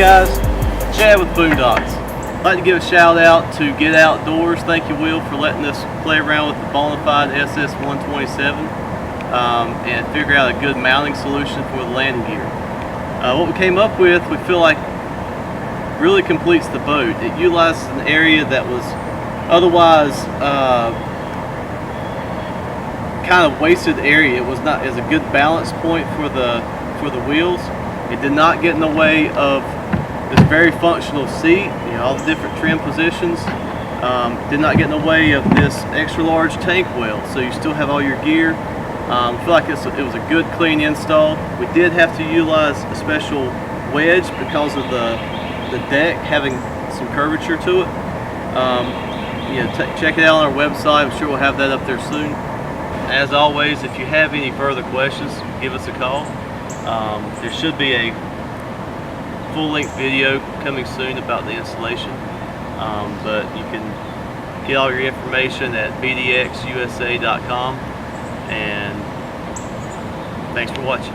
guys, Chad with BooneDOX. I'd like to give a shout out to Get Outdoors. Thank you, Will, for letting us play around with the Bonafide SS127 and figure out a good mounting solution for the landing gear. What we came up with, we feel like really completes the boat. It utilizes an area that was otherwise kind of wasted area. It was not as a good balance point for the wheels. It did not get in the way of this very functional seat, all the different trim positions. Did not get in the way of this extra large tank well, so you still have all your gear. I feel like it was a good clean install. We did have to utilize a special wedge because of the deck having some curvature to it. Check it out on our website. I'm sure we'll have that up there soon. As always, if you have any further questions, give us a call. There should be a full-length video coming soon about the installation, but you can get all your information at BooneDOX.com, and thanks for watching.